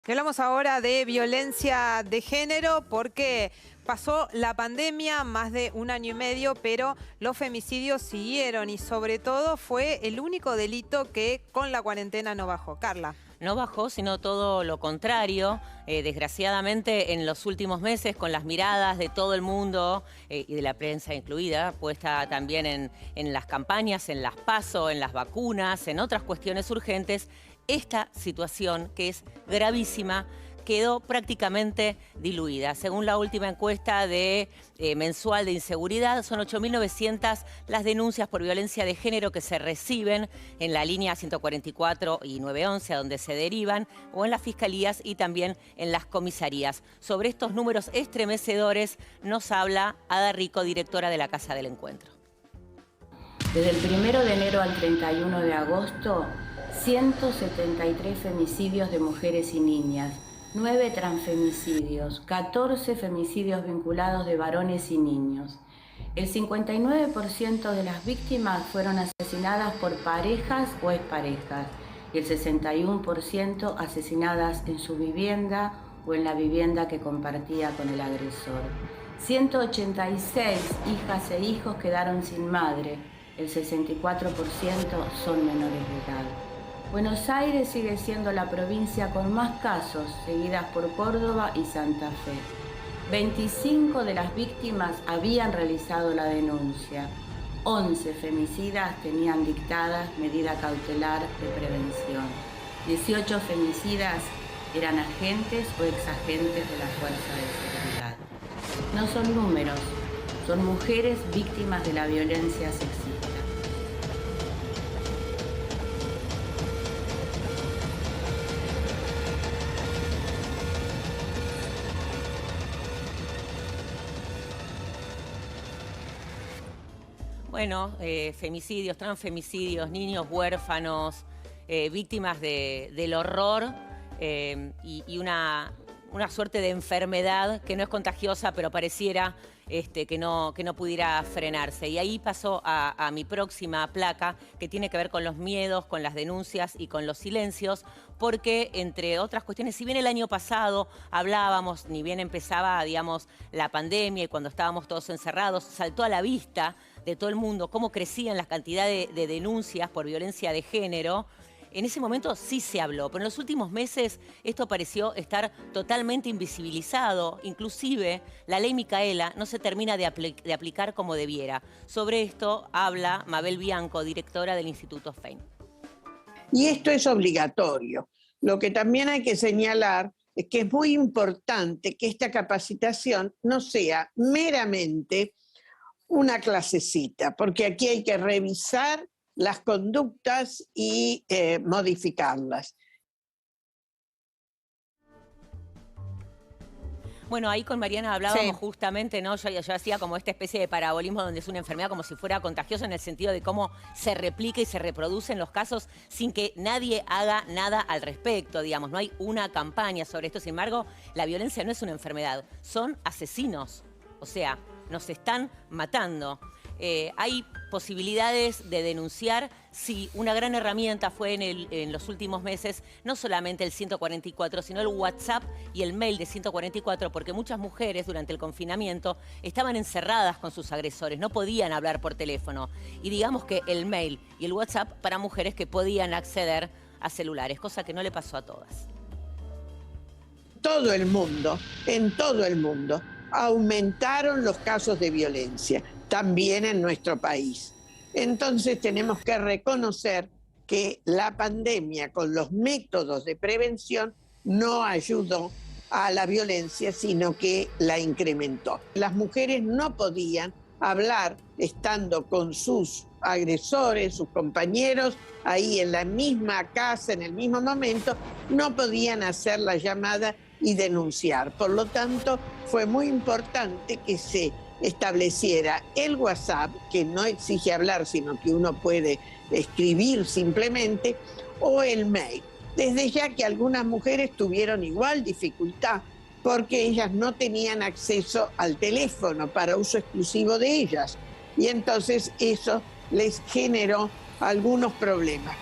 Que hablamos ahora de violencia de género porque pasó la pandemia, más de 1 año y medio, pero los femicidios siguieron y sobre todo fue el único delito que con la cuarentena no bajó. Carla. No bajó, sino todo lo contrario. Desgraciadamente, en los últimos meses, con las miradas de todo el mundo y de la prensa incluida, puesta también en las campañas, en las PASO, en las vacunas, en otras cuestiones urgentes, esta situación, que es gravísima, quedó prácticamente diluida. Según la última encuesta mensual de inseguridad, son 8.900 las denuncias por violencia de género que se reciben en la línea 144 y 911, a donde se derivan, o en las fiscalías y también en las comisarías. Sobre estos números estremecedores nos habla Ada Rico, directora de la Casa del Encuentro. Desde el 1 de enero al 31 de agosto, 173 femicidios de mujeres y niñas, 9 transfemicidios, 14 femicidios vinculados de varones y niños. El 59% de las víctimas fueron asesinadas por parejas o exparejas y el 61% asesinadas en su vivienda o en la vivienda que compartía con el agresor. 186 hijas e hijos quedaron sin madre, el 64% son menores de edad. Buenos Aires sigue siendo la provincia con más casos, seguidas por Córdoba y Santa Fe. 25 de las víctimas habían realizado la denuncia. 11 femicidas tenían dictadas medida cautelar de prevención. 18 femicidas eran agentes o exagentes de la fuerza de seguridad. No son números, son mujeres víctimas de la violencia sexista. Bueno, femicidios, transfemicidios, niños huérfanos, víctimas del horror y una suerte de enfermedad que no es contagiosa, pero pareciera que no pudiera frenarse. Y ahí pasó a mi próxima placa, que tiene que ver con los miedos, con las denuncias y con los silencios, porque, entre otras cuestiones, si bien el año pasado hablábamos, ni bien empezaba, digamos, la pandemia y cuando estábamos todos encerrados, saltó a la vista de todo el mundo cómo crecían las cantidades de denuncias por violencia de género. En ese momento sí se habló, pero en los últimos meses esto pareció estar totalmente invisibilizado. Inclusive la ley Micaela no se termina de aplicar como debiera. Sobre esto habla Mabel Bianco, directora del Instituto FEIN. Y esto es obligatorio. Lo que también hay que señalar es que es muy importante que esta capacitación no sea meramente una clasecita, porque aquí hay que revisar las conductas y modificarlas. Bueno, ahí con Mariana hablábamos Sí. justamente, ¿no? Yo hacía como esta especie de parabolismo donde es una enfermedad como si fuera contagiosa, en el sentido de cómo se replica y se reproducen los casos sin que nadie haga nada al respecto, digamos. No hay una campaña sobre esto. Sin embargo, la violencia no es una enfermedad, son asesinos. O sea, nos están matando. Hay posibilidades de denunciar. Sí, una gran herramienta fue en los últimos meses, no solamente el 144, sino el WhatsApp y el mail de 144, porque muchas mujeres durante el confinamiento estaban encerradas con sus agresores, no podían hablar por teléfono. Y digamos que el mail y el WhatsApp para mujeres que podían acceder a celulares, cosa que no le pasó a todas. Todo el mundo, en todo el mundo, aumentaron los casos de violencia, también en nuestro país. Entonces tenemos que reconocer que la pandemia con los métodos de prevención no ayudó a la violencia, sino que la incrementó. Las mujeres no podían hablar estando con sus agresores, sus compañeros, ahí en la misma casa, en el mismo momento, no podían hacer la llamada y denunciar. Por lo tanto, fue muy importante que se estableciera el WhatsApp, que no exige hablar, sino que uno puede escribir simplemente, o el mail. Desde ya que algunas mujeres tuvieron igual dificultad, porque ellas no tenían acceso al teléfono para uso exclusivo de ellas. Y entonces eso les generó algunos problemas.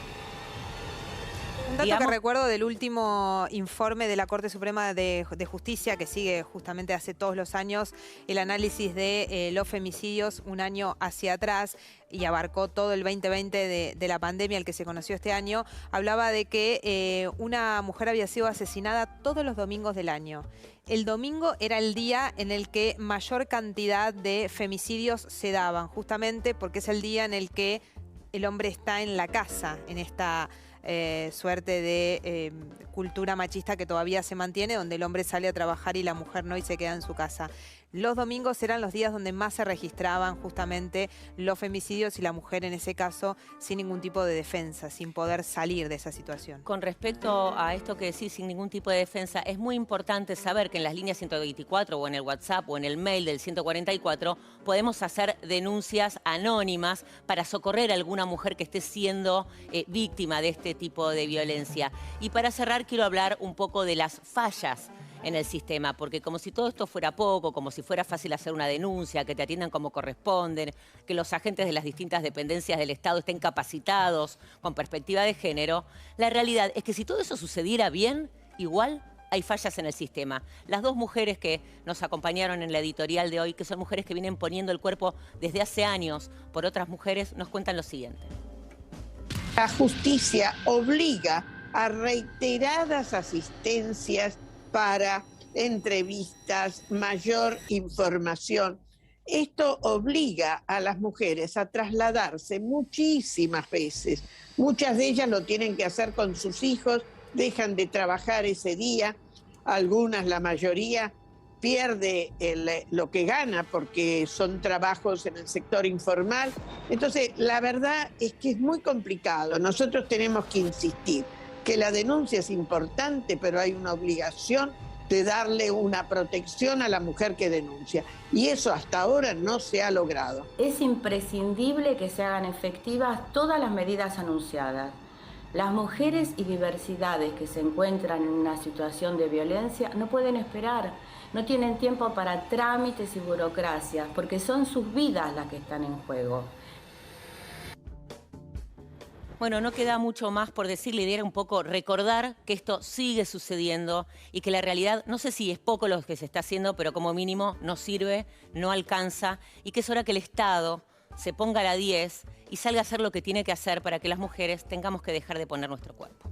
dato Digamos, que recuerdo del último informe de la Corte Suprema de Justicia, que sigue justamente hace todos los años el análisis de los femicidios un año hacia atrás y abarcó todo el 2020 de la pandemia, el que se conoció este año, hablaba de que una mujer había sido asesinada todos los domingos del año. El domingo era el día en el que mayor cantidad de femicidios se daban, justamente porque es el día en el que el hombre está en la casa, en esta suerte de cultura machista que todavía se mantiene, donde el hombre sale a trabajar y la mujer no y se queda en su casa. Los domingos eran los días donde más se registraban justamente los femicidios y la mujer en ese caso sin ningún tipo de defensa, sin poder salir de esa situación. con respecto a esto que decís, sin ningún tipo de defensa, es muy importante saber que en las líneas 124 o en el WhatsApp o en el mail del 144 podemos hacer denuncias anónimas para socorrer a alguna mujer que esté siendo víctima de este tipo de violencia. Y para cerrar quiero hablar un poco de las fallas en el sistema, porque como si todo esto fuera poco, como si fuera fácil hacer una denuncia, que te atiendan como corresponden, que los agentes de las distintas dependencias del Estado estén capacitados con perspectiva de género, la realidad es que si todo eso sucediera bien, igual hay fallas en el sistema. Las dos mujeres que nos acompañaron en la editorial de hoy, que son mujeres que vienen poniendo el cuerpo desde hace años por otras mujeres, nos cuentan lo siguiente. La justicia obliga a reiteradas asistencias para entrevistas, mayor información. Esto obliga a las mujeres a trasladarse muchísimas veces. Muchas de ellas lo tienen que hacer con sus hijos, dejan de trabajar ese día. Algunas, la mayoría, pierde lo que gana porque son trabajos en el sector informal. Entonces, la verdad es que es muy complicado. Nosotros tenemos que insistir que la denuncia es importante, pero hay una obligación de darle una protección a la mujer que denuncia. Y eso hasta ahora no se ha logrado. Es imprescindible que se hagan efectivas todas las medidas anunciadas. Las mujeres y diversidades que se encuentran en una situación de violencia no pueden esperar, no tienen tiempo para trámites y burocracias, porque son sus vidas las que están en juego. Bueno, no queda mucho más por decir, la idea era un poco recordar que esto sigue sucediendo y que la realidad, no sé si es poco lo que se está haciendo, pero como mínimo no sirve, no alcanza y que es hora que el Estado se ponga a la 10 y salga a hacer lo que tiene que hacer para que las mujeres tengamos que dejar de poner nuestro cuerpo.